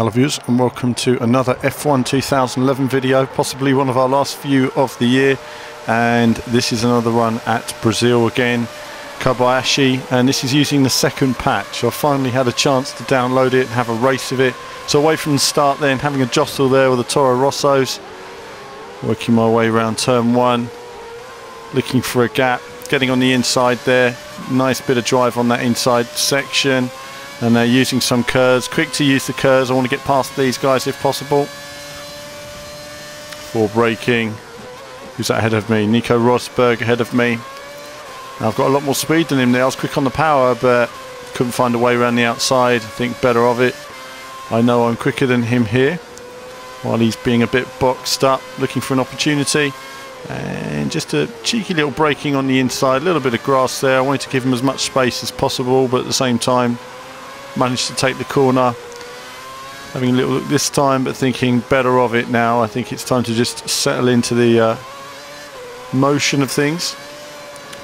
Hello viewers, and welcome to another F1 2011 video, possibly one of our last few of the year. And this is another run at Brazil again, Kobayashi, and this is using the second patch. I finally had a chance to download it and have a race of it. So away from the start then, having a jostle there with the Toro Rossos, working my way around turn one, looking for a gap, getting on the inside there, nice bit of drive on that inside section. And they're using some curves, quick to use the curves. I want to get past these guys if possible. Before braking. Who's that ahead of me? Nico Rosberg ahead of me. Now I've got a lot more speed than him there. I was quick on the power, but couldn't find a way around the outside. I think better of it. I know I'm quicker than him here, while he's being a bit boxed up, looking for an opportunity. And just a cheeky little braking on the inside, a little bit of grass there. I wanted to give him as much space as possible, but at the same time, managed to take the corner. Having a little look this time, but thinking better of it now. I think it's time to just settle into the motion of things.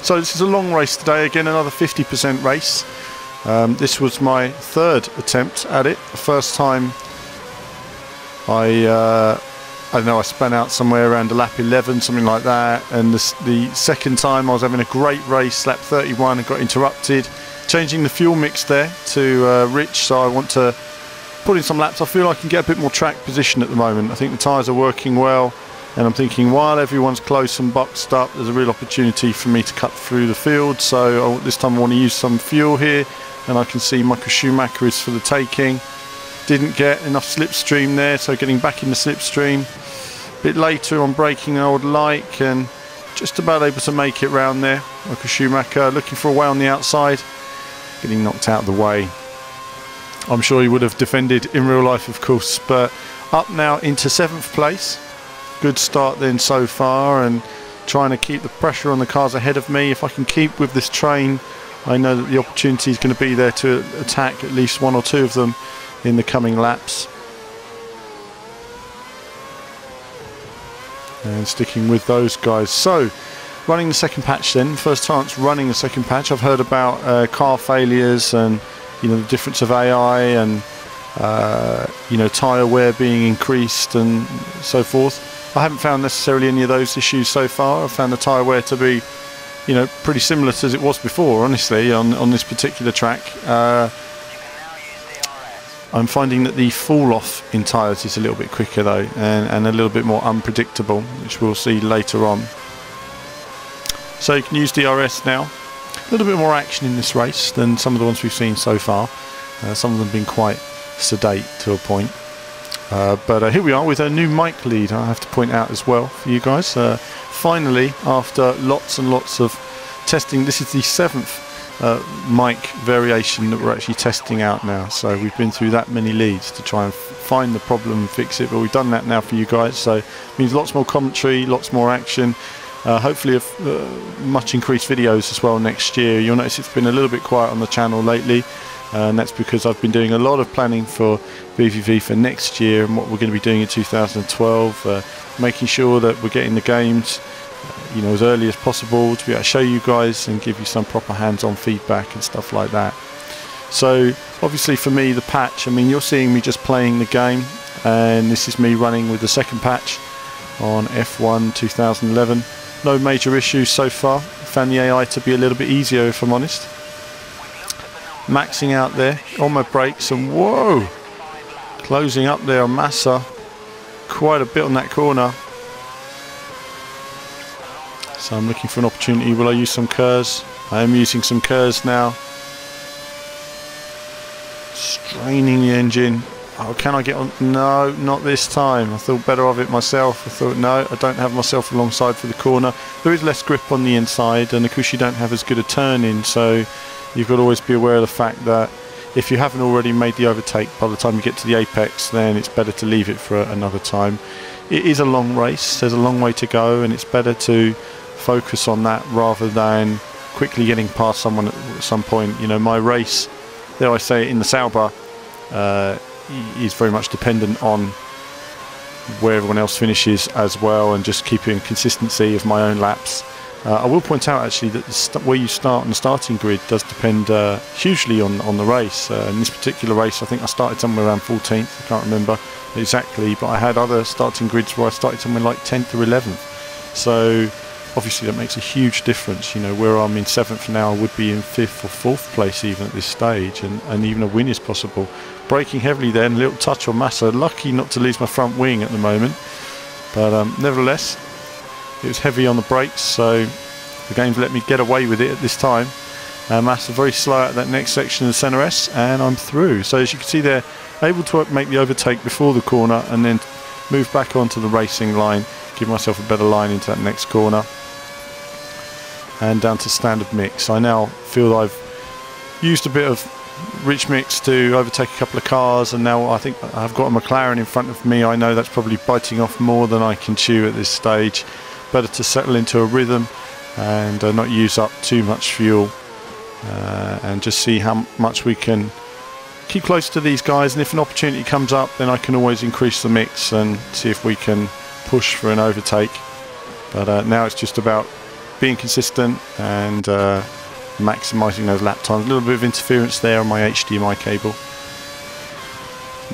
So this is a long race today. Again, another 50% race. This was my third attempt at it. The first time I don't know, I spun out somewhere around a lap 11, something like that. And the second time I was having a great race, lap 31, and got interrupted. Changing the fuel mix there to rich, so I want to put in some laps. I feel I can get a bit more track position at the moment. I think the tyres are working well, and I'm thinking while everyone's close and boxed up, there's a real opportunity for me to cut through the field. So this time I want to use some fuel here, and I can see Michael Schumacher is for the taking. Didn't get enough slipstream there, so getting back in the slipstream. A bit later on braking than I would like, and just about able to make it round there. Michael Schumacher looking for a way on the outside. Getting knocked out of the way. I'm sure he would have defended in real life, of course, but up now into 7th place. Good start then so far, and trying to keep the pressure on the cars ahead of me. If I can keep with this train, I know that the opportunity is going to be there to attack at least one or two of them in the coming laps. And sticking with those guys. So running the second patch then, first chance running the second patch. I've heard about car failures and, you know, the difference of AI and, you know, tyre wear being increased and so forth. I haven't found necessarily any of those issues so far. I've found the tyre wear to be, you know, pretty similar to as it was before, honestly, on this particular track. I'm finding that the fall off in tyres is a little bit quicker though, and a little bit more unpredictable, which we'll see later on. So you can use DRS now. A little bit more action in this race than some of the ones we've seen so far. Some of them have been quite sedate to a point. But here we are with a new mic lead, I have to point out as well for you guys. Finally, after lots and lots of testing, this is the 7th mic variation that we're actually testing out now. So we've been through that many leads to try and find the problem and fix it. But we've done that now for you guys. So it means lots more commentary, lots more action. Hopefully much increased videos as well next year. You'll notice it's been a little bit quiet on the channel lately, and that's because I've been doing a lot of planning for BVV for next year and what we're going to be doing in 2012, making sure that we're getting the games you know, as early as possible to be able to show you guys and give you some proper hands-on feedback and stuff like that. So obviously for me, the patch, I mean, you're seeing me just playing the game, and this is me running with the second patch on F1 2011. No major issues so far. Found the AI to be a little bit easier, if I'm honest. Maxing out there on my brakes, and whoa, closing up there on Massa. Quite a bit on that corner. So I'm looking for an opportunity. Will I use some curves? I am using some curves now. Straining the engine. Oh, can I get on? No, not this time. I thought better of it myself. I thought, no, I don't have myself alongside for the corner. There is less grip on the inside, and of course you don't have as good a turn in, so you've got to always be aware of the fact that if you haven't already made the overtake by the time you get to the apex, then it's better to leave it for another time. It is a long race. There's a long way to go, and it's better to focus on that rather than quickly getting past someone at some point. You know, my race, dare I say, in the Sauber, is very much dependent on where everyone else finishes as well, and just keeping consistency of my own laps I will point out actually that where you start on the starting grid does depend hugely on the race. In this particular race, I think I started somewhere around 14th. I can't remember exactly, but I had other starting grids where I started somewhere like 10th or 11th. So obviously that makes a huge difference. You know, where I'm in 7th now, I would be in 5th or 4th place even at this stage, and even a win is possible. Braking heavily then, a little touch on Massa. Lucky not to lose my front wing at the moment, but nevertheless, it was heavy on the brakes, so the game's let me get away with it at this time. Massa very slow at that next section of the Senna S, and I'm through. So as you can see there, able to make the overtake before the corner and then move back onto the racing line, give myself a better line into that next corner, and down to standard mix. I now feel that I've used a bit of rich mix to overtake a couple of cars, and now I think I've got a McLaren in front of me. I know that's probably biting off more than I can chew at this stage. Better to settle into a rhythm and not use up too much fuel, and just see how much we can keep close to these guys, and if an opportunity comes up then I can always increase the mix and see if we can push for an overtake. But now it's just about being consistent and maximising those lap times. A little bit of interference there on my HDMI cable.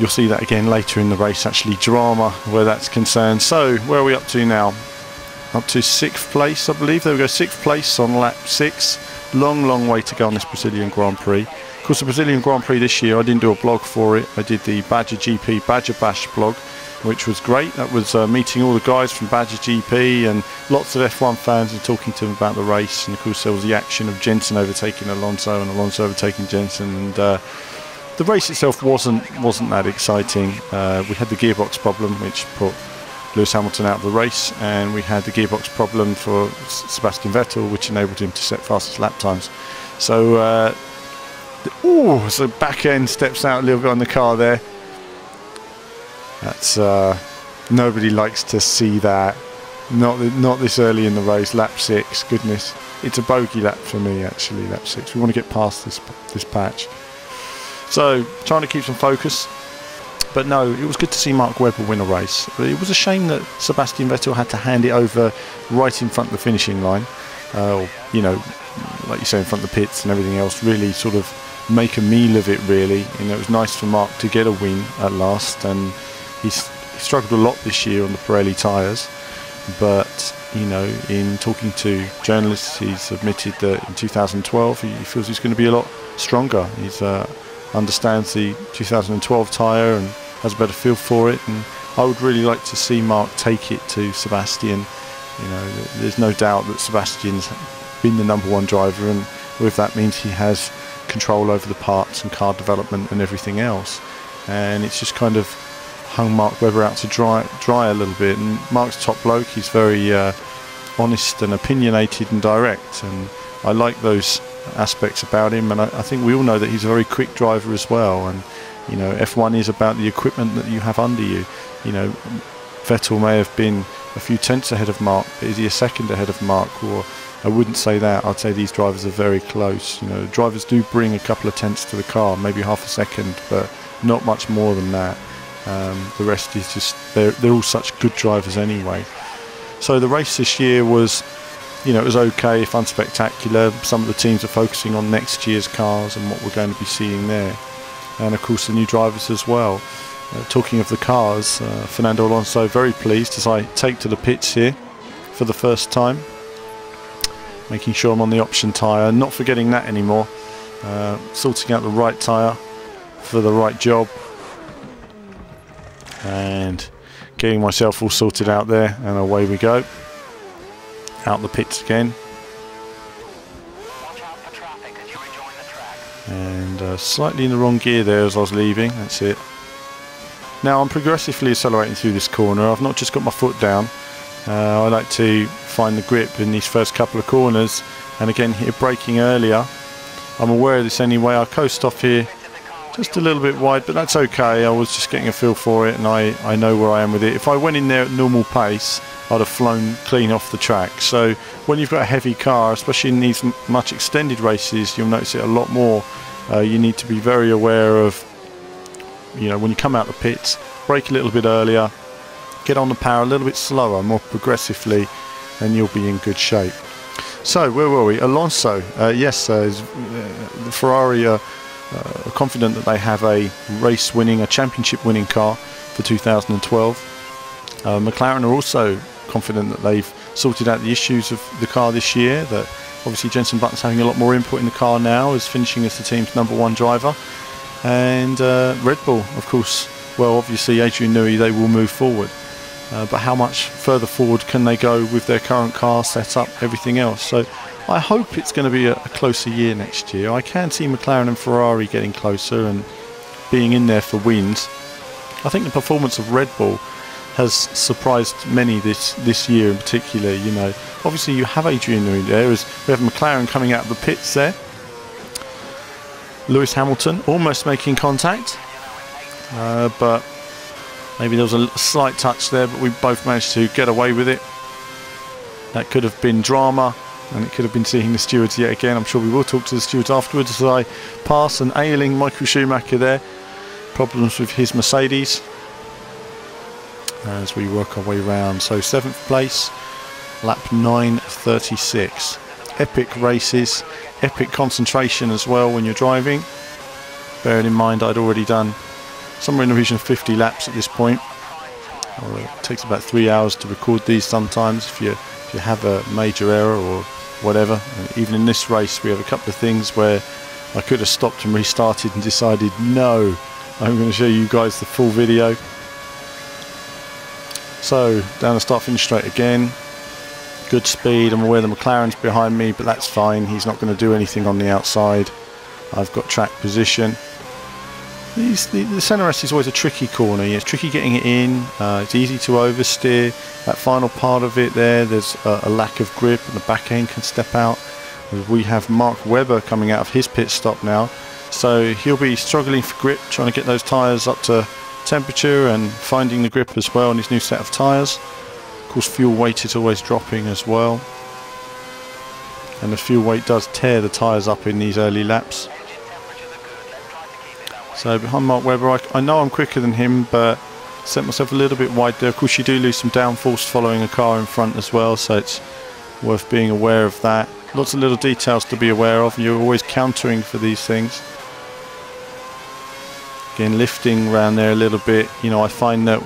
You'll see that again later in the race, actually, drama where that's concerned. So where are we up to now? Up to 6th place, I believe. There we go, 6th place on lap 6. Long way to go on this Brazilian Grand Prix. Of course, the Brazilian Grand Prix this year, I didn't do a blog for it. I did the Badger GP Badger Bash blog, which was great. That was meeting all the guys from Badger GP and lots of F1 fans and talking to them about the race. And of course there was the action of Jensen overtaking Alonso and Alonso overtaking Jensen, and the race itself wasn't that exciting. We had the gearbox problem which put Lewis Hamilton out of the race, and we had the gearbox problem for Sebastian Vettel, which enabled him to set fastest lap times. So so back end steps out a little bit on the car there. That's nobody likes to see that. Not this early in the race. Lap 6, goodness, it's a bogey lap for me actually. Lap 6. We want to get past this patch. So trying to keep some focus. But no, it was good to see Mark Webber win a race. It was a shame that Sebastian Vettel had to hand it over right in front of the finishing line. You know, like you say, in front of the pits and everything else. Really sort of make a meal of it. Really, you know, it was nice for Mark to get a win at last, and he struggled a lot this year on the Pirelli tyres, but you know, in talking to journalists, he's admitted that in 2012 he feels he's going to be a lot stronger. He's understands the 2012 tyre and has a better feel for it, and I would really like to see Mark take it to Sebastian. You know, there's no doubt that Sebastian's been the #1 driver, and with that means he has control over the parts and car development and everything else, and it's just kind of hung Mark Webber out to dry a little bit. And Mark's top bloke, he's very honest and opinionated and direct, and I like those aspects about him, and I think we all know that he's a very quick driver as well. And you know, F1 is about the equipment that you have under you. You know, Vettel may have been a few tenths ahead of Mark, but is he a second ahead of Mark? Or I wouldn't say that. I'd say these drivers are very close. You know, drivers do bring a couple of tenths to the car, maybe half a second, but not much more than that. The rest is just, they're all such good drivers anyway. So the race this year was, you know, it was okay if unspectacular. Some of the teams are focusing on next year's cars and what we're going to be seeing there, and of course the new drivers as well. Talking of the cars, Fernando Alonso very pleased as I take to the pits here for the first time, making sure I'm on the option tyre, not forgetting that anymore, sorting out the right tyre for the right job, and getting myself all sorted out there, and away we go. Out the pits again. And slightly in the wrong gear there as I was leaving, that's it. Now I'm progressively accelerating through this corner. I've not just got my foot down. I like to find the grip in these first couple of corners, and again here braking earlier. I'm aware of this anyway. I coast off here just a little bit wide, but that's okay. I was just getting a feel for it, and I know where I am with it. If I went in there at normal pace, I'd have flown clean off the track. So when you've got a heavy car, especially in these much extended races, you'll notice it a lot more. You need to be very aware of, you know, when you come out the pits, brake a little bit earlier, get on the power a little bit slower, more progressively, and you'll be in good shape. So where were we? Alonso. Yes, the Ferrari are confident that they have a a championship-winning car for 2012. McLaren are also confident that they've sorted out the issues of the car this year. That obviously Jenson Button's having a lot more input in the car now, is finishing as the team's #1 driver. And Red Bull, of course, well, obviously Adrian Newey, they will move forward. But how much further forward can they go with their current car setup, everything else? So I hope it's going to be a closer year next year. I can see McLaren and Ferrari getting closer and being in there for wins. I think the performance of Red Bull has surprised many this year in particular. You know, obviously you have Adrian Newey there. We have McLaren coming out of the pits there. Lewis Hamilton almost making contact, but maybe there was a slight touch there, but we both managed to get away with it. That could have been drama, and it could have been seeing the stewards yet again. I'm sure we will talk to the stewards afterwards as I pass an ailing Michael Schumacher there. Problems with his Mercedes as we work our way around. So 7th place, lap 9:36. Epic races, epic concentration as well when you're driving. Bearing in mind I'd already done somewhere in the region of 50 laps at this point. It takes about 3 hours to record these sometimes if you have a major error or whatever. And even in this race we have a couple of things where I could have stopped and restarted and decided no, I'm going to show you guys the full video. So down the start finish straight again. Good speed. I'm aware the McLaren's behind me, but that's fine. He's not going to do anything on the outside. I've got track position. The centre rest is always a tricky corner. It's tricky getting it in. It's easy to oversteer. That final part of it there's a lack of grip and the back end can step out. We have Mark Webber coming out of his pit stop now. So he'll be struggling for grip, trying to get those tyres up to temperature and finding the grip as well on his new set of tyres. Of course, fuel weight is always dropping as well. And the fuel weight does tear the tyres up in these early laps. So behind Mark Webber, I know I'm quicker than him, but set myself a little bit wide there. Of course, you do lose some downforce following a car in front as well, so it's worth being aware of that. Lots of little details to be aware of. You're always countering for these things. Again, lifting around there a little bit. You know, I find that,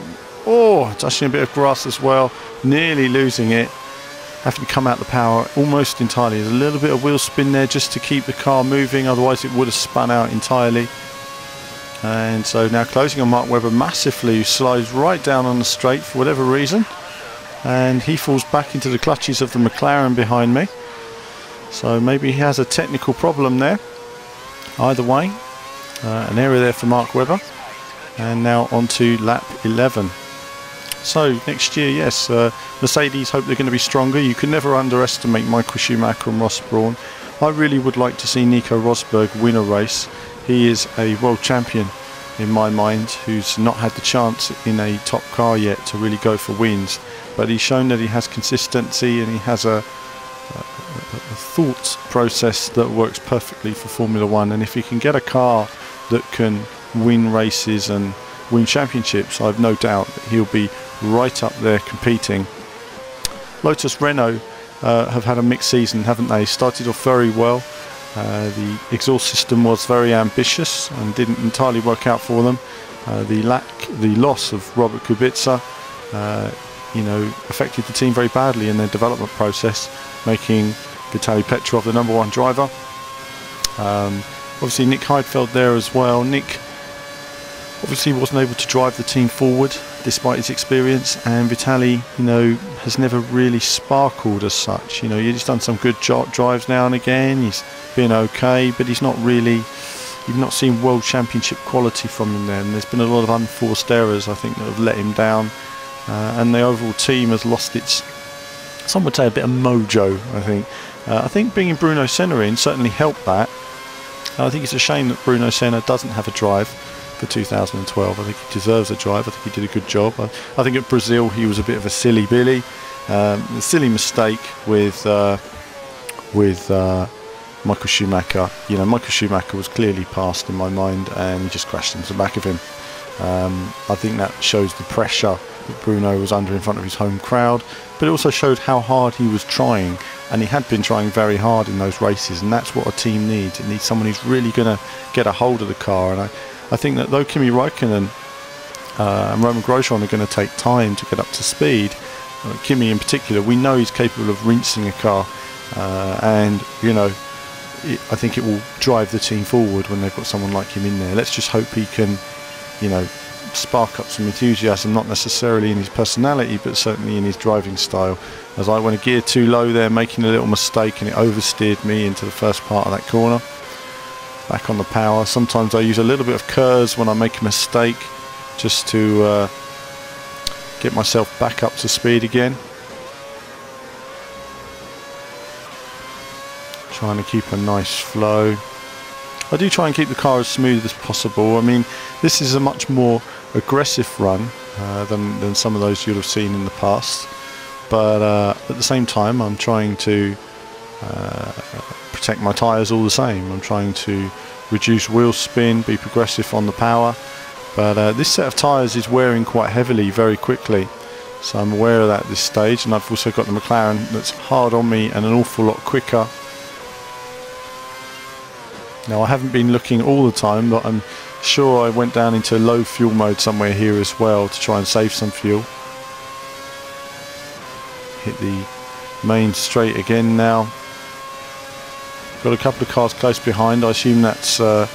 touching a bit of grass as well, nearly losing it. Having to come out the power almost entirely. There's a little bit of wheel spin there just to keep the car moving, otherwise it would have spun out entirely. And so now closing on Mark Webber massively, who slides right down on the straight for whatever reason. And he falls back into the clutches of the McLaren behind me. So maybe he has a technical problem there. Either way, an error there for Mark Webber. And now on to lap 11. So next year, yes, Mercedes hope they're going to be stronger. You can never underestimate Michael Schumacher and Ross Brawn. I really would like to see Nico Rosberg win a race. He is a world champion in my mind, who's not had the chance in a top car yet to really go for wins. But he's shown that he has consistency and he has a thought process that works perfectly for Formula One. And if he can get a car that can win races and win championships, I've no doubt that he'll be right up there competing. Lotus Renault have had a mixed season, haven't they? Started off very well. The exhaust system was very ambitious and didn't entirely work out for them. The loss of Robert Kubica, affected the team very badly in their development process, making Vitaly Petrov the #1 driver. Obviously Nick Heidfeld there as well. Nick obviously wasn't able to drive the team forward despite his experience, and Vitaly, has never really sparkled as such. He's done some good drives now and again. He's been okay, but he's not really. You've not seen world championship quality from him there, and there's been a lot of unforced errors, I think, that have let him down. And the overall team has lost its, some would say, a bit of mojo, I think. I think bringing Bruno Senna in certainly helped that. I think it's a shame that Bruno Senna doesn't have a drive for 2012. I think he deserves a drive. I think he did a good job. I think at Brazil he was a bit of a silly Billy. A silly mistake with Michael Schumacher. Michael Schumacher was clearly passed in my mind, and he just crashed into the back of him. I think that shows the pressure that Bruno was under in front of his home crowd, but it also showed how hard he was trying, and he had been trying very hard in those races, and that's what a team needs. It needs someone who's really going to get a hold of the car, and I think that though Kimi Räikkönen and Romain Grosjean are going to take time to get up to speed, Kimi in particular, we know he's capable of rinsing a car, and you know, I think it will drive the team forward when they've got someone like him in there. Let's just hope he can, you know, spark up some enthusiasm, not necessarily in his personality, but certainly in his driving style. As I went a gear too low there, making a little mistake, and it oversteered me into the first part of that corner. Back on the power. Sometimes I use a little bit of KERS when I make a mistake, just to get myself back up to speed again. Trying to keep a nice flow. I do try and keep the car as smooth as possible. I mean, this is a much more aggressive run than some of those you'll have seen in the past, but at the same time I'm trying to protect my tyres all the same. I'm trying to reduce wheel spin, be progressive on the power, but this set of tyres is wearing quite heavily very quickly, so I'm aware of that at this stage. And I've also got the McLaren that's hard on me and an awful lot quicker. Now, I haven't been looking all the time, but I'm sure I went down into low fuel mode somewhere here as well to try and save some fuel. Hit the main straight again now. Got a couple of cars close behind. I assume that's the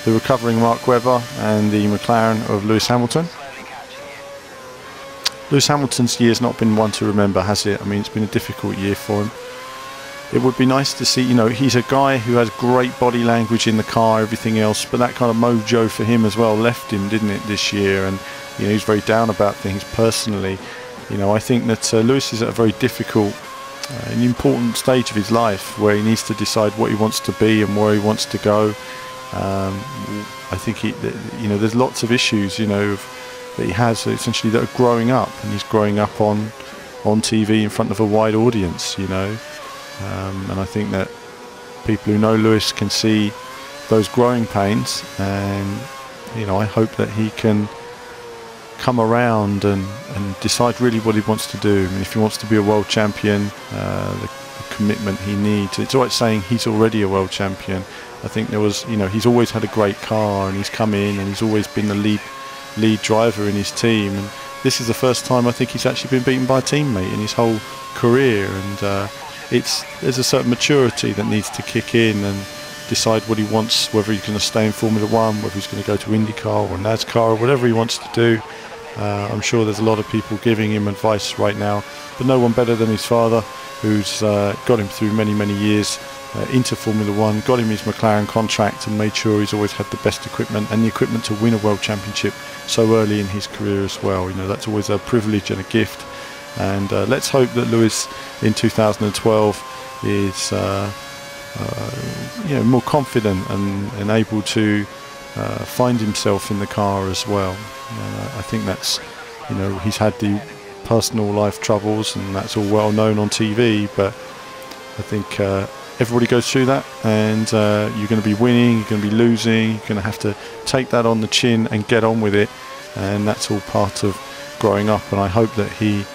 recovering Mark Webber and the McLaren of Lewis Hamilton. Lewis Hamilton's year's not been one to remember, has it? I mean, it's been a difficult year for him. It would be nice to see, you know, he's a guy who has great body language in the car, everything else, but that kind of mojo for him as well left him, didn't it, this year? And, you know, he's very down about things personally. You know, I think that Lewis is at a very difficult and important stage of his life where he needs to decide what he wants to be and where he wants to go. I think, you know, there's lots of issues, you know, that he has essentially that are growing up, and he's growing up on TV in front of a wide audience, you know. And I think that people who know Lewis can see those growing pains, and you know, I hope that he can come around and decide really what he wants to do. I mean, if he wants to be a world champion, the commitment he needs. It's alright saying he's already a world champion. I think there was, you know, he's always had a great car, and he's come in and he's always been the lead driver in his team, and this is the first time I think he's actually been beaten by a teammate in his whole career, and there's a certain maturity that needs to kick in and decide what he wants, whether he's going to stay in Formula 1, whether he's going to go to IndyCar or NASCAR or whatever he wants to do. I'm sure there's a lot of people giving him advice right now, but no one better than his father, who's got him through many years into Formula 1, got him his McLaren contract and made sure he's always had the best equipment and the equipment to win a world championship so early in his career as well. You know, that's always a privilege and a gift. And let's hope that Lewis in 2012 is you know, more confident and able to find himself in the car as well. I think that's, you know, he's had the personal life troubles, and that's all well known on TV, but I think everybody goes through that, and you're going to be winning, you're going to be losing, you're going to have to take that on the chin and get on with it, and that's all part of growing up. And I hope that he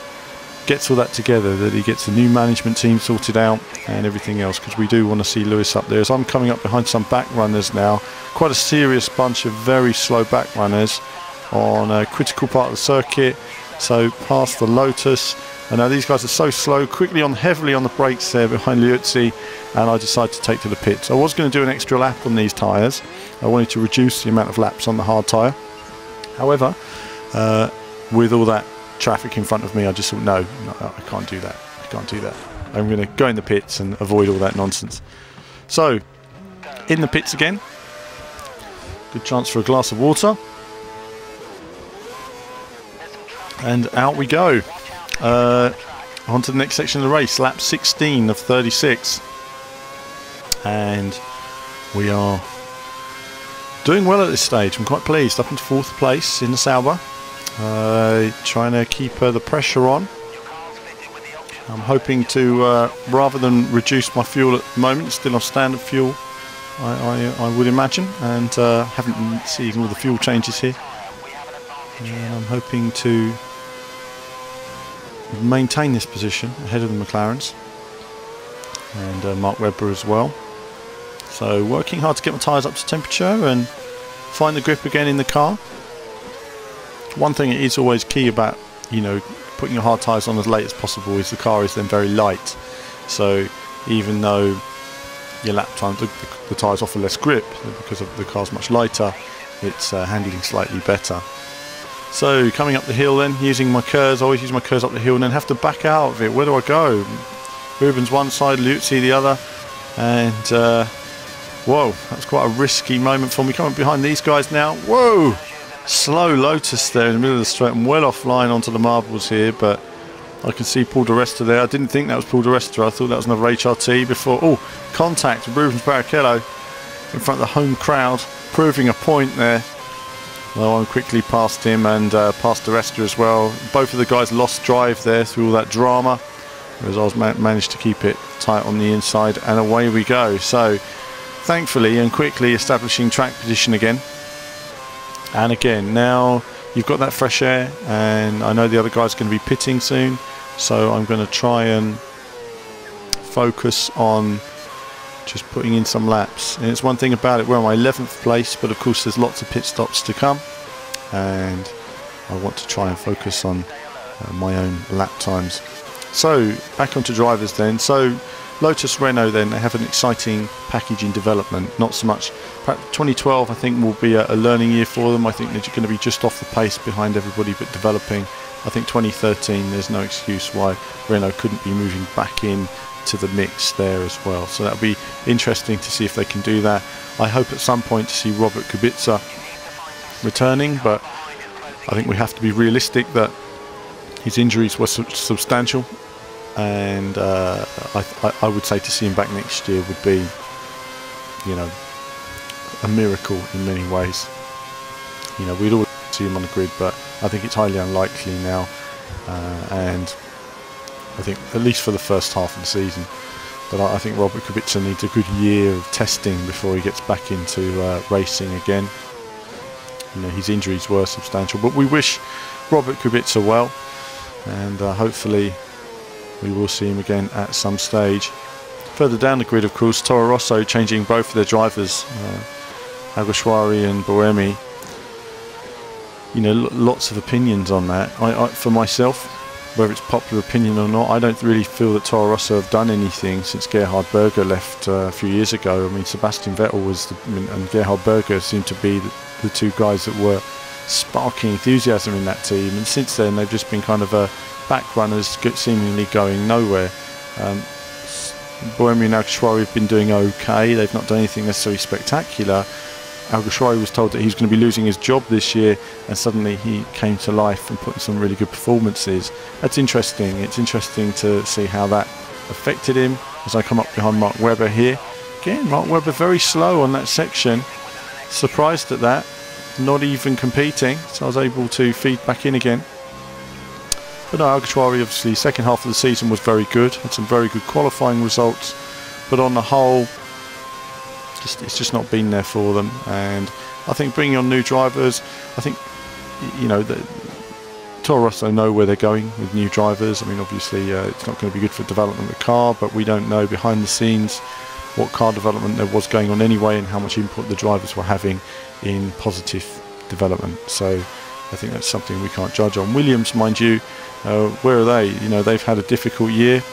gets all that together, that he gets the new management team sorted out and everything else, because we do want to see Lewis up there. As I'm coming up behind some back runners now, quite a serious bunch of very slow back runners on a critical part of the circuit, so past the Lotus. And now these guys are so slow, quickly heavily on the brakes there behind Liuzzi, and I decided to take to the pits. I was going to do an extra lap on these tyres. I wanted to reduce the amount of laps on the hard tyre. However, with all that traffic in front of me, I just thought, no, I can't do that. I can't do that. I'm going to go in the pits and avoid all that nonsense. So, in the pits again. Good chance for a glass of water. And out we go. On to the next section of the race, lap 16 of 36. And we are doing well at this stage. I'm quite pleased. Up into 4th place in the Sauber. Trying to keep the pressure on. I'm hoping to, rather than reduce my fuel at the moment, still on standard fuel, I would imagine, and haven't seen all the fuel changes here. And I'm hoping to maintain this position ahead of the McLarens and Mark Webber as well. So working hard to get my tyres up to temperature and find the grip again in the car. One thing that is always key about, you know, putting your hard tyres on as late as possible is the car is then very light. So even though your lap time, the tyres offer less grip because of the car's much lighter, it's handling slightly better. So coming up the hill then, using my KERS, I always use my KERS up the hill and then have to back out of it. Where do I go? Rubens one side, Liuzzi the other, and whoa, that's quite a risky moment for me. Coming behind these guys now. Whoa! Slow Lotus there in the middle of the straight. I'm well offline onto the marbles here, but I can see Paul di Resta there. I didn't think that was Paul di Resta. I thought that was another HRT before. Oh, contact with Rubens Barrichello in front of the home crowd, proving a point there. Well, I'm quickly past him and past di Resta as well. Both of the guys lost drive there through all that drama, whereas I managed to keep it tight on the inside, and away we go. So thankfully and quickly establishing track position again. And again, now you've got that fresh air, and I know the other guy's going to be pitting soon, so I'm going to try and focus on just putting in some laps. And it's one thing about it, we're on my 11th place, but of course there's lots of pit stops to come, and I want to try and focus on my own lap times. So back onto drivers then. So Lotus Renault then, they have an exciting package in development. Not so much, 2012 I think will be a learning year for them. I think they're going to be just off the pace behind everybody but developing. I think 2013 there's no excuse why Renault couldn't be moving back in to the mix there as well. So that'll be interesting to see if they can do that. I hope at some point to see Robert Kubica returning, but I think we have to be realistic that his injuries were substantial. And I would say to see him back next year would be, you know, a miracle in many ways. You know, we'd always see him on the grid, but I think it's highly unlikely now. And I think at least for the first half of the season. But I think Robert Kubica needs a good year of testing before he gets back into racing again. You know, his injuries were substantial, but we wish Robert Kubica well, and hopefully we will see him again at some stage. Further down the grid, of course, Toro Rosso changing both of their drivers, Alguersuari and Buemi. You know, lots of opinions on that. For myself, whether it's popular opinion or not, I don't really feel that Toro Rosso have done anything since Gerhard Berger left a few years ago. I mean, Sebastian Vettel was and Gerhard Berger seemed to be the two guys that were sparking enthusiasm in that team, and since then they've just been kind of back runners, seemingly going nowhere. Buemi and Alguersuari have been doing okay. They've not done anything necessarily spectacular. Alguersuari was told that he was going to be losing his job this year, and suddenly he came to life and put in some really good performances. That's interesting. It's interesting to see how that affected him. As I come up behind Mark Webber here, again, Mark Webber very slow on that section. Surprised at that, not even competing, so I was able to feed back in again. But no, Alguersuari, obviously, second half of the season was very good. Had some very good qualifying results, but on the whole, it's just not been there for them. And I think bringing on new drivers, I think, you know, Toro Rosso know where they're going with new drivers. I mean, obviously, it's not going to be good for development of the car, but we don't know behind the scenes what car development there was going on anyway, and how much input the drivers were having in positive development. So I think that's something we can't judge on. Williams, mind you, where are they? You know, they've had a difficult year.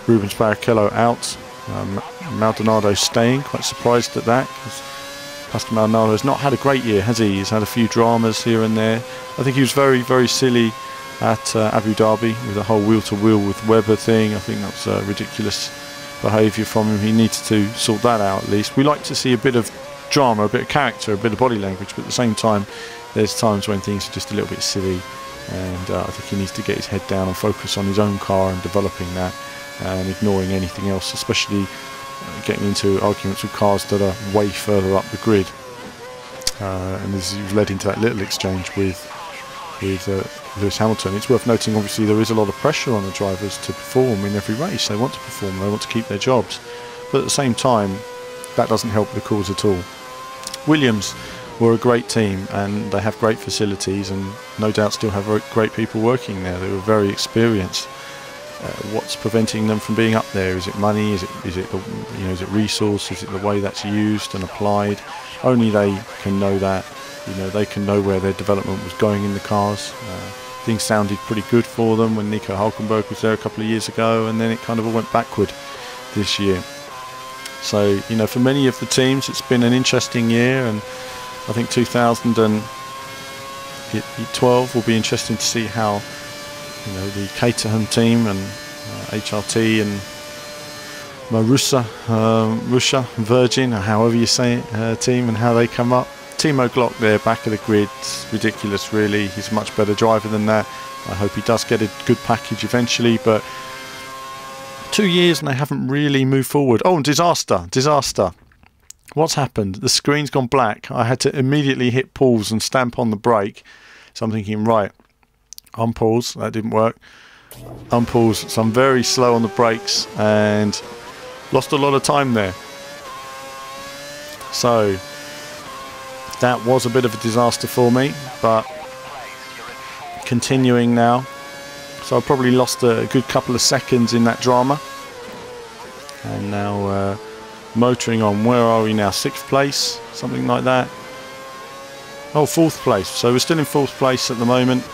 Rubens Barrichello out, Maldonado staying. Quite surprised at that, because Pastor Maldonado has not had a great year, has he? He's had a few dramas here and there. I think he was very, very silly at Abu Dhabi with the whole wheel-to-wheel with Webber thing. I think that was ridiculous behaviour from him. He needs to sort that out at least. We like to see a bit of drama, a bit of character, a bit of body language, but at the same time there's times when things are just a little bit silly, and I think he needs to get his head down and focus on his own car and developing that, and ignoring anything else, especially getting into arguments with cars that are way further up the grid. And this has led into that little exchange with Lewis Hamilton. It's worth noting, obviously, there is a lot of pressure on the drivers to perform in every race. They want to perform, they want to keep their jobs, but at the same time that doesn't help the cause at all. Williams, were a great team, and they have great facilities, and no doubt still have great people working there. They were very experienced. What's preventing them from being up there? Is it money? Is it resource? Is it the way that's used and applied? Only they can know that. They can know where their development was going in the cars. Things sounded pretty good for them when Nico Hulkenberg was there a couple of years ago, and then it kind of all went backward this year. So, for many of the teams, it's been an interesting year, and I think 2012 will be interesting to see how, the Caterham team and HRT and Marussia, Virgin, or however you say it, team, and how they come up. Timo Glock there, back of the grid, ridiculous really. He's a much better driver than that. I hope he does get a good package eventually, but 2 years and they haven't really moved forward. Oh, disaster. What's happened? The screen's gone black. I had to immediately hit pause and stamp on the brake. So I'm thinking, right, unpause, that didn't work. Unpause, so I'm very slow on the brakes and lost a lot of time there. So that was a bit of a disaster for me, but continuing now. So I probably lost a good couple of seconds in that drama. And now motoring on. Where are we now? 6th place? Something like that. Oh, 4th place. So we're still in 4th place at the moment.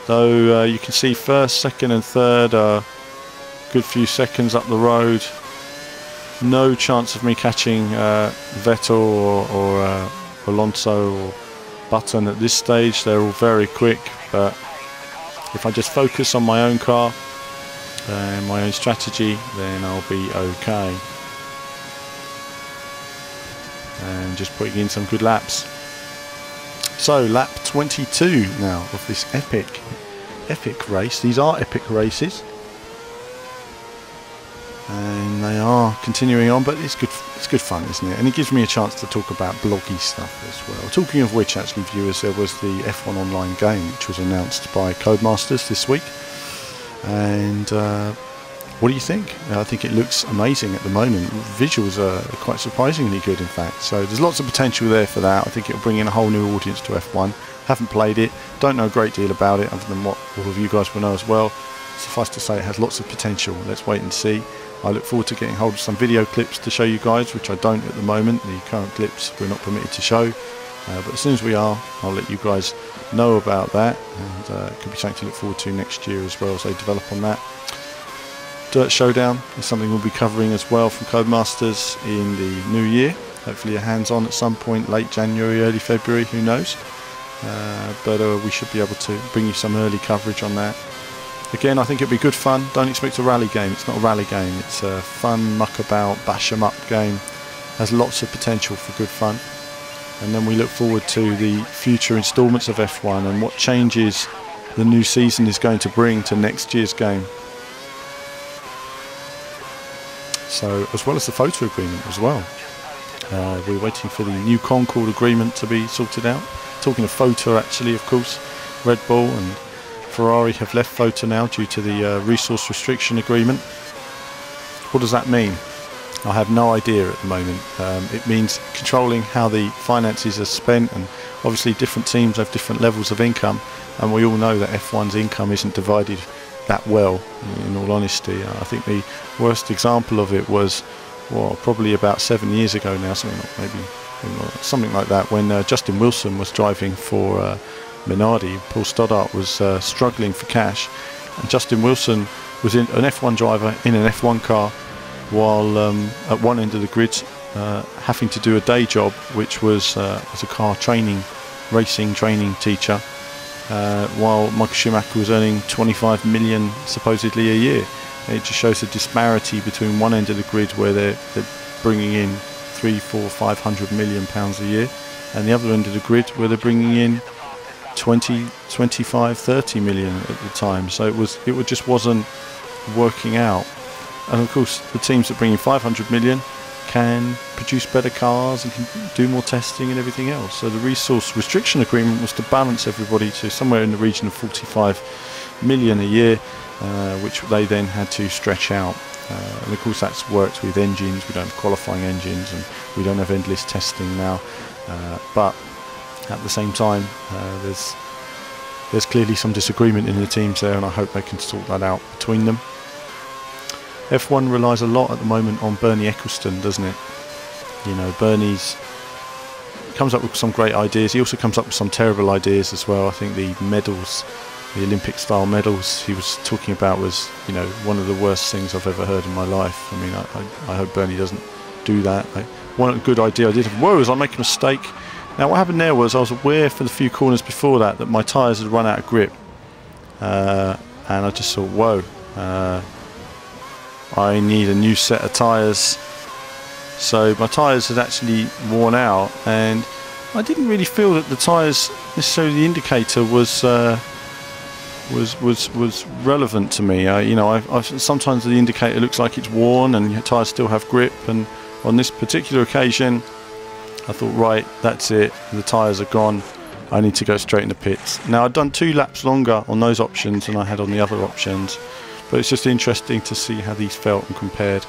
Though you can see 1st, 2nd and 3rd are a good few seconds up the road. No chance of me catching Vettel or Alonso or Button at this stage. They're all very quick, but if I just focus on my own car and my own strategy, then I'll be okay. And just putting in some good laps. So lap 22 now of this epic race. These are epic races, and they are continuing on, but it's good fun, isn't it? And it gives me a chance to talk about bloggy stuff as well. Talking of which, actually, viewers, there was the F1 Online game which was announced by Codemasters this week, and what do you think? I think it looks amazing at the moment. Visuals are quite surprisingly good, in fact, so there's lots of potential there for that. I think it'll bring in a whole new audience to F1. Haven't played it, don't know a great deal about it other than what all of you guys will know as well. Suffice to say, it has lots of potential. Let's wait and see. I look forward to getting hold of some video clips to show you guys, which I don't at the moment. The current clips we're not permitted to show, but as soon as we are, I'll let you guys know about that, and it could be something to look forward to next year as well as they develop on that. Dirt Showdown is something we'll be covering as well from Codemasters in the new year. Hopefully a hands-on at some point, late January, early February, who knows. But we should be able to bring you some early coverage on that. Again, I think it'll be good fun. Don't expect a rally game. It's not a rally game. It's a fun, muck-about, bash-em-up game. Has lots of potential for good fun. And then we look forward to the future instalments of F1 and what changes the new season is going to bring to next year's game. So, as well as the photo agreement as well. We're waiting for the new Concord agreement to be sorted out. Talking of photo, actually, of course, Red Bull and Ferrari have left FOTA now due to the resource restriction agreement. What does that mean? I have no idea at the moment. It means controlling how the finances are spent, and obviously different teams have different levels of income, and we all know that F1's income isn't divided that well, in all honesty. I think the worst example of it was, well, probably about 7 years ago now, something like that, when Justin Wilson was driving for Minardi. Paul Stoddart was struggling for cash, and Justin Wilson was an F1 driver in an F1 car, while at one end of the grid having to do a day job, which was as a car racing training teacher, while Michael Schumacher was earning 25 million supposedly a year. It just shows the disparity between one end of the grid, where they're bringing in 300, 400, 500 million pounds a year, and the other end of the grid where they're bringing in 20, 25, 30 million at the time. So it just wasn't working out. And of course, the teams that bring in 500 million can produce better cars and can do more testing and everything else. So the resource restriction agreement was to balance everybody to somewhere in the region of 45 million a year, which they then had to stretch out. And of course that's worked with engines. We don't have qualifying engines, and we don't have endless testing now. But at the same time, there's clearly some disagreement in the teams there, and I hope they can sort that out between them. F1 relies a lot at the moment on Bernie Ecclestone, doesn't it? You know, Bernie's comes up with some great ideas. He also comes up with some terrible ideas as well. I think the medals, the Olympic style medals he was talking about was, you know, one of the worst things I've ever heard in my life. I mean, I hope Bernie doesn't do that. One good idea I did have, whoa, as I make a mistake. Now what happened there was I was aware for the few corners before that my tyres had run out of grip, and I just thought, whoa, I need a new set of tyres. So my tyres had actually worn out, and I didn't really feel that the tyres necessarily, the indicator was relevant to me. You know, sometimes the indicator looks like it's worn and your tyres still have grip, and on this particular occasion I thought, right, that's it, the tyres are gone, I need to go straight into pits. Now I'd done 2 laps longer on those options than I had on the other options, but it's just interesting to see how these felt and compared.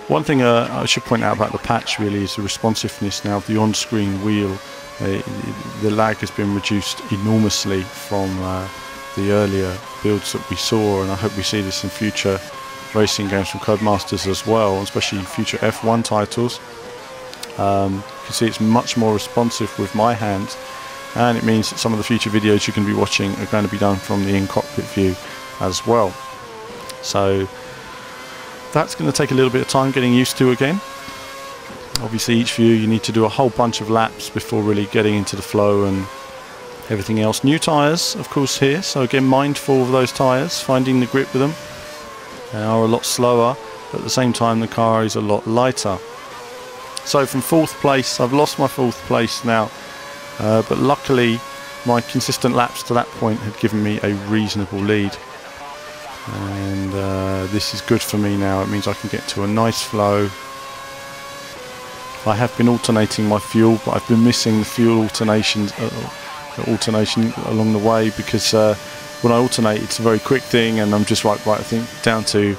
One thing I should point out about the patch really is the responsiveness now of the on-screen wheel. The lag has been reduced enormously from the earlier builds that we saw, and I hope we see this in future racing games from Codemasters as well, especially future F1 titles. You can see it's much more responsive with my hands, and it means that some of the future videos you can be watching are going to be done from the in-cockpit view as well. So that's going to take a little bit of time getting used to again. Obviously each view you need to do a whole bunch of laps before really getting into the flow and everything else. New tyres of course here, so again mindful of those tyres, finding the grip with them. They are a lot slower, but at the same time the car is a lot lighter. So from 4th place, I've lost my 4th place now, but luckily my consistent laps to that point had given me a reasonable lead, and this is good for me now. It means I can get to a nice flow. I have been alternating my fuel, but I've been missing the fuel alternation along the way, because when I alternate it's a very quick thing, and I'm just right I think down to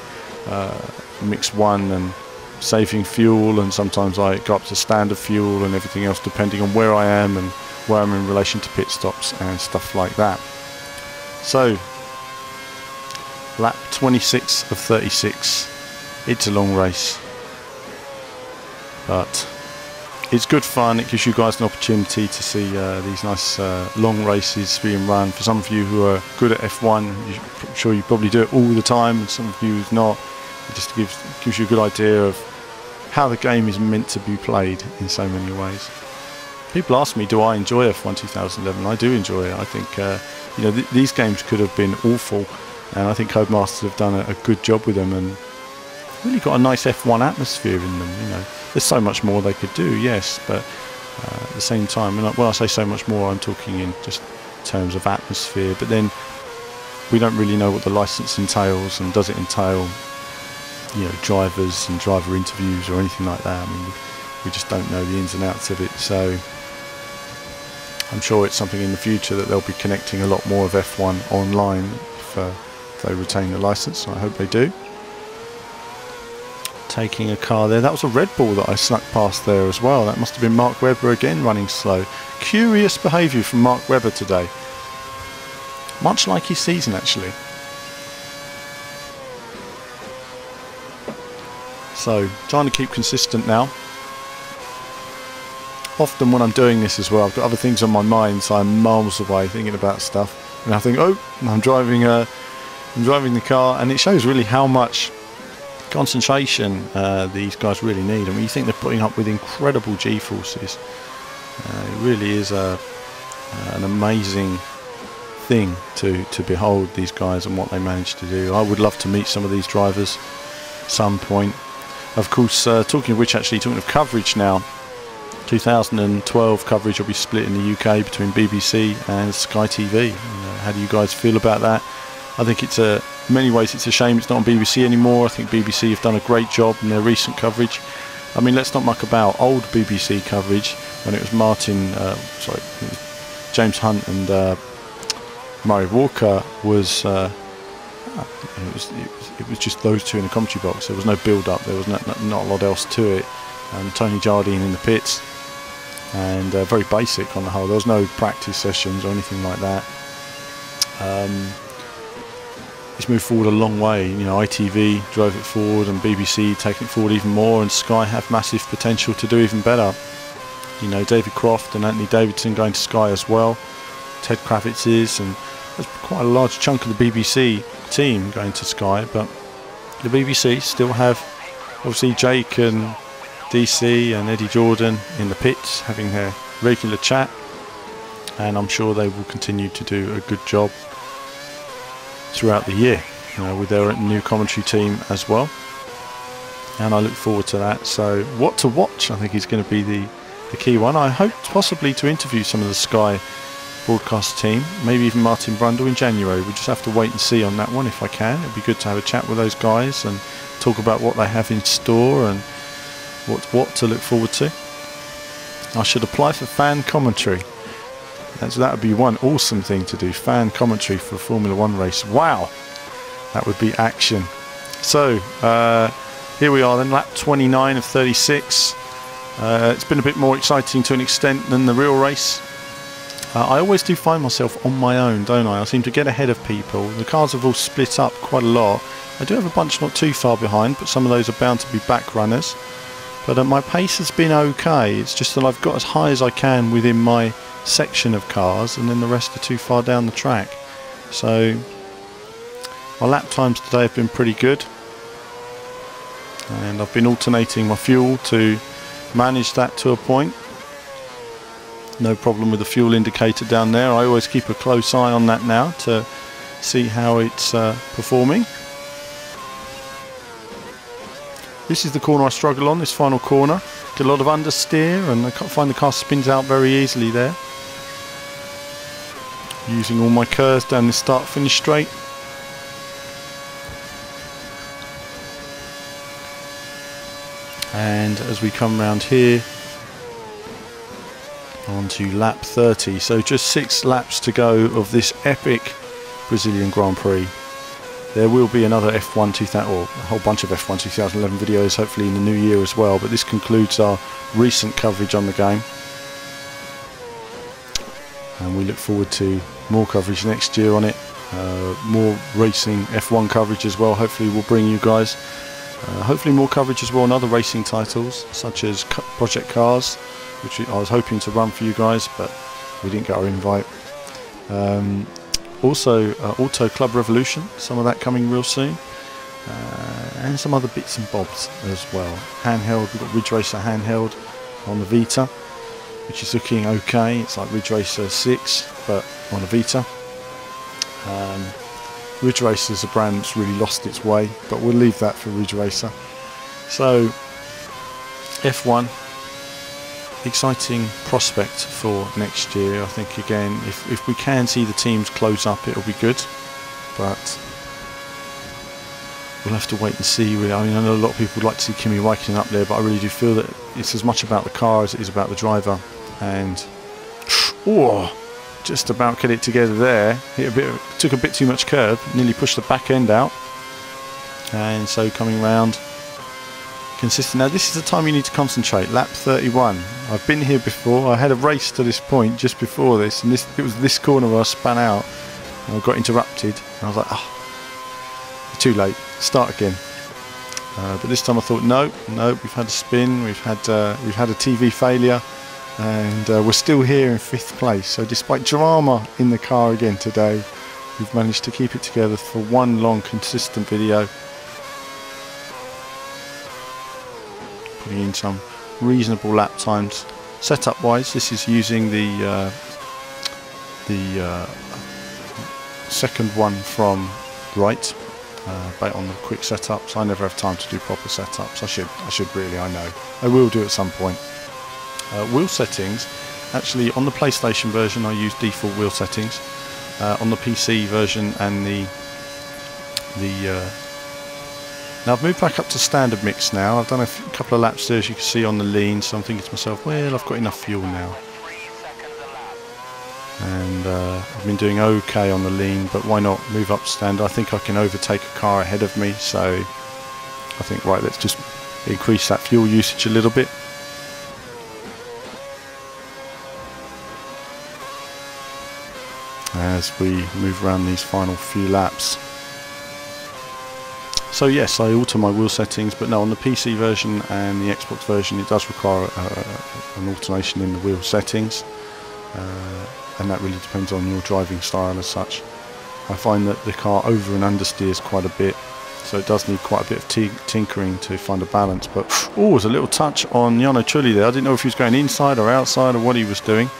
mix 1 and saving fuel, and sometimes I go up to standard fuel and everything else depending on where I am and where I'm in relation to pit stops and stuff like that. So lap 26 of 36, it's a long race, but it's good fun. It gives you guys an opportunity to see these nice long races being run. For some of you who are good at F1, I'm sure you probably do it all the time, and some of you who's not, it just gives you a good idea of how the game is meant to be played in so many ways. People ask me, do I enjoy F1 2011? I do enjoy it. I think you know, these games could have been awful, and I think Codemasters have done a good job with them and really got a nice F1 atmosphere in them. You know, there's so much more they could do, yes, but at the same time, and when I say so much more, I'm talking in just terms of atmosphere. But then we don't really know what the license entails, and does it entail, you know, drivers and driver interviews or anything like that. I mean, we just don't know the ins and outs of it. So I'm sure it's something in the future that they'll be connecting a lot more of F1 online if they retain the license. I hope they do. Taking a car there. That was a Red Bull that I snuck past there as well. That must have been Mark Webber again running slow. Curious behaviour from Mark Webber today. Much like his season actually. So trying to keep consistent now. Often when I'm doing this as well, I've got other things on my mind, so I'm miles away thinking about stuff, and I think, oh, I'm driving the car, and it shows really how much concentration these guys really need. And when you think they're putting up with incredible G-forces, it really is an amazing thing to behold these guys and what they manage to do. I would love to meet some of these drivers at some point. Of course, talking of which, actually, talking of coverage now, 2012 coverage will be split in the UK between BBC and Sky TV. How do you guys feel about that? I think it's in many ways it's a shame it's not on BBC anymore. I think BBC have done a great job in their recent coverage. I mean, let's not muck about. Old BBC coverage, when it was James Hunt and Murray Walker, was it was just those two in the commentary box. There was no build-up. There was not a lot else to it. Tony Jardine in the pits. and very basic on the whole. There was no practice sessions or anything like that. It's moved forward a long way. You know, ITV drove it forward, and BBC taking it forward even more, and Sky have massive potential to do even better. You know, David Croft and Anthony Davidson going to Sky as well. Ted Kravitz is, and there's quite a large chunk of the BBC team going to Sky, but the BBC still have obviously Jake and DC and Eddie Jordan in the pits having their regular chat, and I'm sure they will continue to do a good job throughout the year, you know, with their new commentary team as well, and I look forward to that. So what to watch, I think, is going to be the key one. I hope possibly to interview some of the Sky broadcast team, maybe even Martin Brundle in January. We just have to wait and see on that one if I can. It'd be good to have a chat with those guys and talk about what they have in store and what to look forward to. I should apply for fan commentary. That would be one awesome thing to do, fan commentary for a Formula 1 race. Wow, that would be action. So here we are then, lap 29 of 36. It's been a bit more exciting to an extent than the real race. I always do find myself on my own, don't I? I seem to get ahead of people. The cars have all split up quite a lot. I do have a bunch not too far behind, but some of those are bound to be back runners. But my pace has been okay. It's just that I've got as high as I can within my section of cars, and then the rest are too far down the track. So my lap times today have been pretty good, and I've been alternating my fuel to manage that to a point. No problem with the fuel indicator down there. I always keep a close eye on that now to see how it's performing. This is the corner I struggle on, this final corner. Get a lot of understeer, and I can't find the car spins out very easily there. Using all my curves down this start-finish straight. And as we come round here, on to lap 30. So just 6 laps to go of this epic Brazilian Grand Prix. There will be another F1 2000, or a whole bunch of F1 2011 videos, hopefully in the new year as well. But this concludes our recent coverage on the game, and we look forward to more coverage next year on it. More racing F1 coverage as well. Hopefully we'll bring you guys. Hopefully more coverage as well on other racing titles such as Project Cars, which I was hoping to run for you guys, but we didn't get our invite. Also Auto Club Revolution, some of that coming real soon, and some other bits and bobs as well. Handheld, we've got Ridge Racer handheld on the Vita, which is looking okay. It's like Ridge Racer 6 but on a Vita. Ridge Racer is a brand that's really lost its way, but we'll leave that for Ridge Racer. So F1, exciting prospect for next year. I think again, if we can see the teams close up, it'll be good, but we'll have to wait and see. I mean, I know a lot of people would like to see Kimi Räikkönen up there, but I really do feel that it's as much about the car as it is about the driver. And just about get it together there. Took a bit too much curb, nearly pushed the back end out, and so coming round consistent. Now this is the time you need to concentrate. Lap 31. I've been here before. I had a race to this point just before this, and it was this corner where I spun out and I got interrupted, and I was like, oh, too late, start again. But this time I thought, no, we've had a spin, we've had a TV failure, and we're still here in 5th place. So despite drama in the car again today, we've managed to keep it together for one long consistent video, putting in some reasonable lap times. Setup wise, this is using the second one from right, on the quick setups. I never have time to do proper setups. I should really, I know. I will do at some point. Wheel settings, actually on the PlayStation version I use default wheel settings. On the PC version and now I've moved back up to standard mix now. I've done a couple of laps there, as you can see, on the lean, so I'm thinking to myself, well, I've got enough fuel now. And I've been doing okay on the lean, but why not move up standard? I think I can overtake a car ahead of me, so I think, right, let's just increase that fuel usage a little bit. as we move around these final few laps. So yes, I alter my wheel settings, but no, on the PC version and the Xbox version it does require an alternation in the wheel settings, and that really depends on your driving style as such. I find that the car over and understeers quite a bit, so it does need quite a bit of tinkering to find a balance. But oh, there's a little touch on Jarno Trulli there. I didn't know if he was going inside or outside or what he was doing.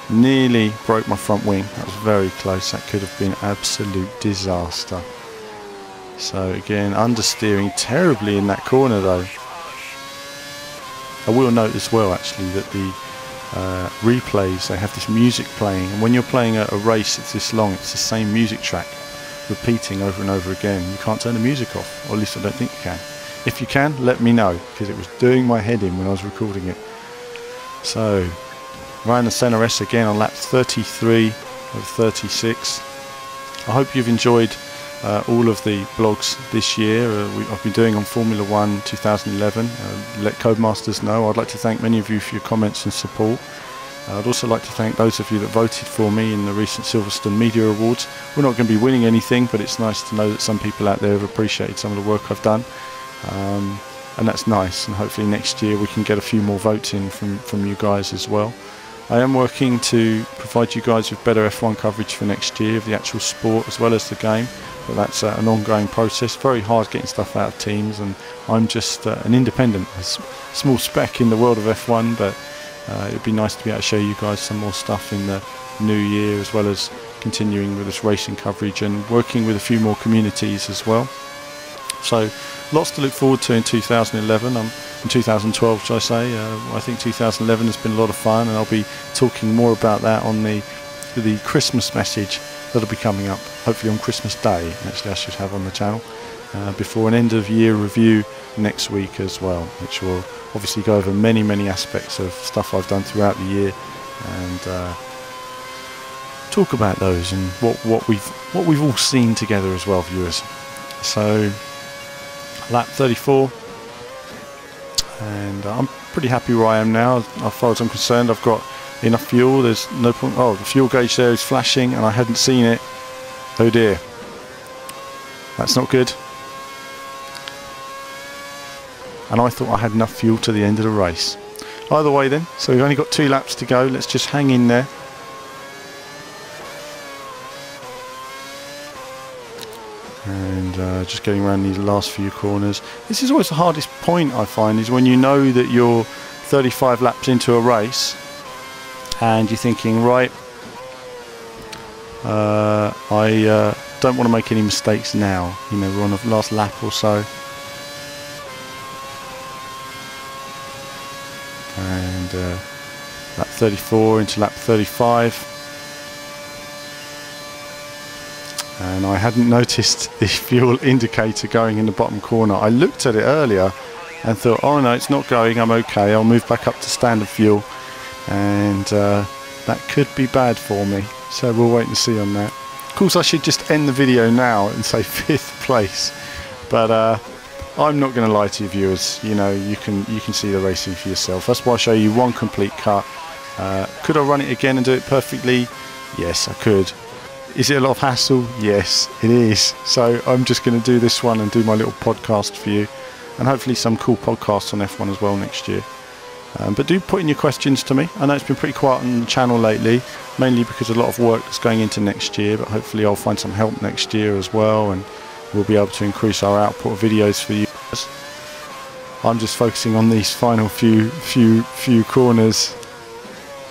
Nearly broke my front wing. That was very close. That could have been absolute disaster. So again, understeering terribly in that corner though. I will note as well actually that the replays, they have this music playing, and when you're playing a race that's this long, it's the same music track repeating over and over again. You can't turn the music off, or at least I don't think you can. If you can, let me know, because it was doing my head in when I was recording it. So Ryan the Senna S again on lap 33 of 36. I hope you've enjoyed all of the blogs this year. I've been doing on Formula 1 2011. Let Codemasters know. I'd like to thank many of you for your comments and support. I'd also like to thank those of you that voted for me in the recent Silverstone Media Awards. We're not going to be winning anything, but it's nice to know that some people out there have appreciated some of the work I've done, and that's nice, and hopefully next year we can get a few more votes in from you guys as well. I am working to provide you guys with better F1 coverage for next year of the actual sport as well as the game. But that's an ongoing process. Very hard getting stuff out of teams, and I'm just an independent, a small speck in the world of F1, but it'd be nice to be able to show you guys some more stuff in the new year, as well as continuing with this racing coverage and working with a few more communities as well. So lots to look forward to in 2011, in 2012 should I say. I think 2011 has been a lot of fun, and I'll be talking more about that on the Christmas message that'll be coming up, hopefully on Christmas Day, actually I should have on the channel, before an end of year review next week as well, which will obviously go over many aspects of stuff I've done throughout the year, and talk about those and what we've all seen together as well, viewers. So lap 34, and I'm pretty happy where I am now. As far as I'm concerned, I've got enough fuel. There's no point. Oh, the fuel gauge there is flashing and I hadn't seen it. Oh dear, that's not good. And I thought I had enough fuel to the end of the race. Either way then, so we've only got 2 laps to go. Let's just hang in there. And just getting around these last few corners. This is always the hardest point I find, is when you know that you're 35 laps into a race and you're thinking, right, I don't want to make any mistakes now. You know, we're on the last lap or so. And lap 34 into lap 35. And I hadn't noticed the fuel indicator going in the bottom corner. I looked at it earlier and thought, oh no, it's not going, I'm okay, I'll move back up to standard fuel. And that could be bad for me, so we'll wait and see on that. Of course I should just end the video now and say 5th place, but I'm not going to lie to you viewers. You know, you can see the racing for yourself. That's why I show you one complete cut. Could I run it again and do it perfectly? Yes, I could. Is it a lot of hassle? Yes, it is. So I'm just going to do this one and do my little podcast for you, and hopefully some cool podcasts on F1 as well next year. But do put in your questions to me. I know it's been pretty quiet on the channel lately, mainly because a lot of work is going into next year, but hopefully I'll find some help next year as well, and we'll be able to increase our output of videos for you. I'm just focusing on these final few corners,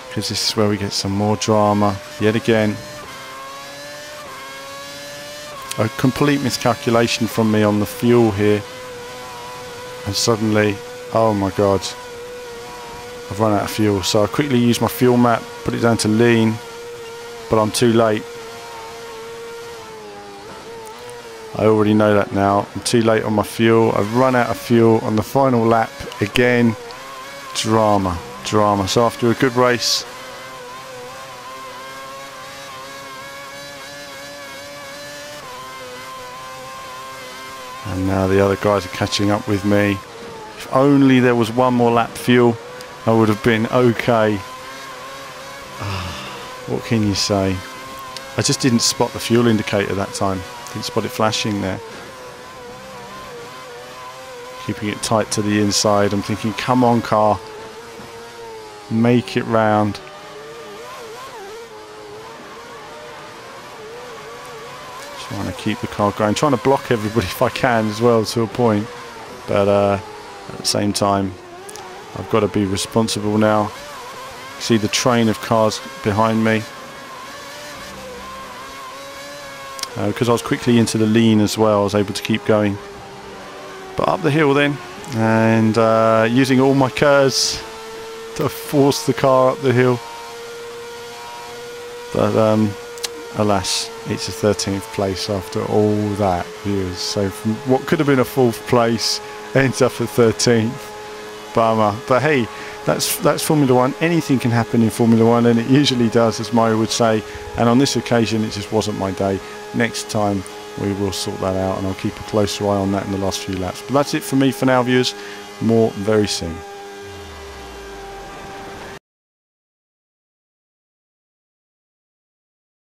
because this is where we get some more drama yet again. A complete miscalculation from me on the fuel here, and suddenly, oh my god, I've run out of fuel. So I quickly use my fuel map, put it down to lean, but I'm too late. I already know that now. I'm too late on my fuel. I've run out of fuel on the final lap again. Drama. So after a good race, and now the other guys are catching up with me. If only there was one more lap fuel, I would have been okay. What can you say? I just didn't spot the fuel indicator that time. Didn't spot it flashing there. Keeping it tight to the inside. I'm thinking, come on car, make it round. Trying to keep the car going, trying to block everybody if I can as well to a point, but at the same time I've got to be responsible now. See the train of cars behind me, because I was quickly into the lean as well, I was able to keep going. But up the hill then, and using all my curves to force the car up the hill, but alas, it's a 13th place after all that, viewers. So from what could have been a 4th place, ends up at 13th. Bummer. But hey, that's Formula 1. Anything can happen in Formula 1, and it usually does, as Mario would say. And on this occasion, it just wasn't my day. Next time, we will sort that out, and I'll keep a closer eye on that in the last few laps. But that's it for me for now, viewers. More very soon.